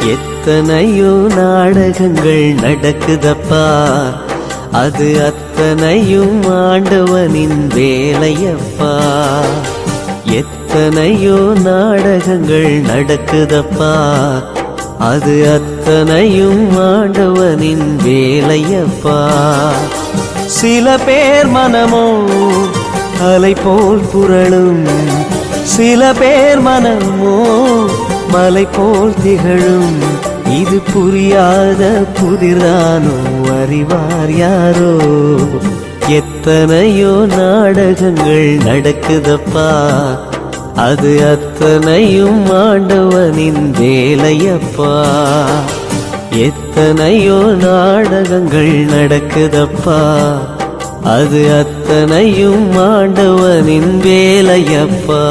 எத்தனையோ நாடகங்கள் நடக்குதப்பா, அது அத்தனையும் ஆண்டவனின் வேலையப்பா. எத்தனையோ நாடகங்கள் நடக்குதப்பா, அது அத்தனையும் ஆண்டவனின் வேலையப்பா. சில பேர் மனமோ அலை போல் புரளும், சில பேர் மனமோ மலை போல் திகழும். இது புரியாத புதிரானோ, அறிவார் யாரோ. எத்தனையோ நாடகங்கள் நடக்குதப்பா, அது அத்தனையும் ஆண்டவனின் வேலையப்பா. எத்தனையோ நாடகங்கள் நடக்குதப்பா, அது அத்தனையும் ஆண்டவனின் வேலையப்பா.